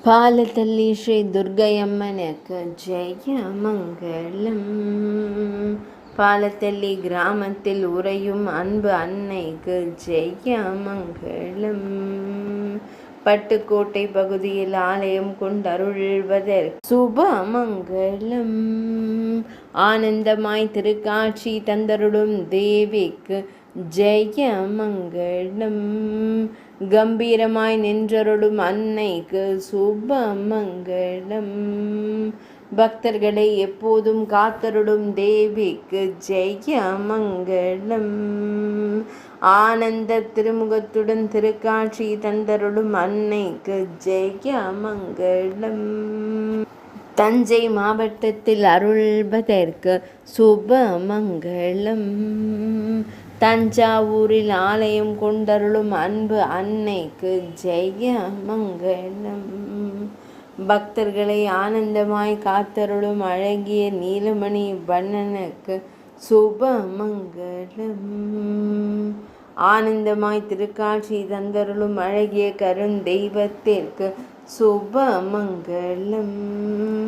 பாலத்தள்ளி ஸ்ரீ துர்க்கையம்மனுக்கு ஜெயமங்கலம். பாலத்தள்ளி கிராமத்தில் உறையும் அன்பு அன்னைக்கு ஜெயமங்கலம். பட்டுக்கோட்டை பகுதியில் ஆலயம் கொண்டருள்வதற்கு சுபமங்கலம். ஆனந்தமாய் திருக்காட்சி தந்தருளும் தேவிக்கு ஜெயமங்கலம். கம்பீரமாய் நின்றருளும் அன்னைக்கு சுபமங்கலம். பக்தர்களை எப்போதும் காத்தருளும் தேவிக்கு ஜெயமங்கலம். ஆனந்த திருமுகத்துடன் திருக்காட்சி தந்தருளும் அன்னைக்கு ஜெயமங்கலம். தஞ்சை மாவட்டத்தில் அருள்வதற்கு சுபமங்கலம். தஞ்சாவூரில் ஆலயம் கொண்டருளும் அன்பு அன்னைக்கு ஜெயமங்கலம். பக்தர்களை ஆனந்தமாய் காத்தருளும் அழகிய நீலமணி வண்ணனுக்கு சுபமங்கலம். ஆனந்தமாய் திருக்காட்சி தந்தருளும் அழகிய கருந்தெய்வத்திற்கு சுபமங்கலம்.